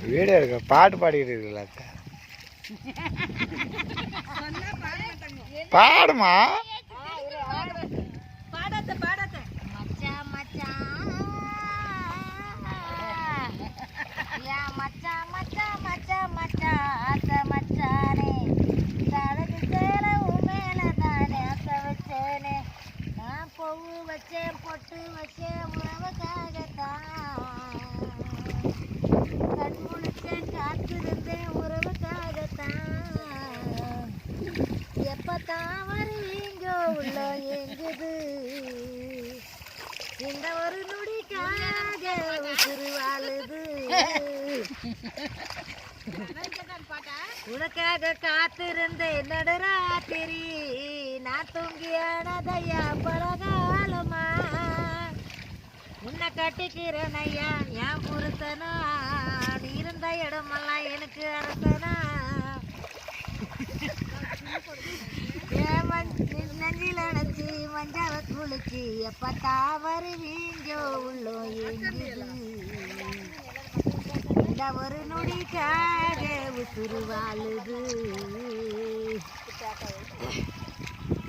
video இருக்க பாட்டு பாடிக்கிட்டு இருக்குல்ல பாடுமா வச்சேன் பொட்டு வச்சேன் உறவுக்காகத்தான் கண் முழிச்சேன் காத்திருந்தேன் உறவுக்காகத்தான் எப்பத்தான் வருவீங்கோ உள்ள எங்குது இந்த ஒரு நொடிக்காக உசுறு வாழுது உனக்காக காத்திருந்தேன் நடுராத்திரி நான் தூங்கியானதையா பலகாலமா உன்னை கட்டிக்கிறேன் ஐயா என் புருத்தனா நீ இருந்த இடமெல்லாம் எனக்கு அரசனா நெஞ்சில் அணைச்சி மஞ்சாவை குளிச்சு எப்பத்தா வருவீங்கோ உள்ளோ எங்குது இந்த ஒரு நொடிக்காக உசுறு வாழுது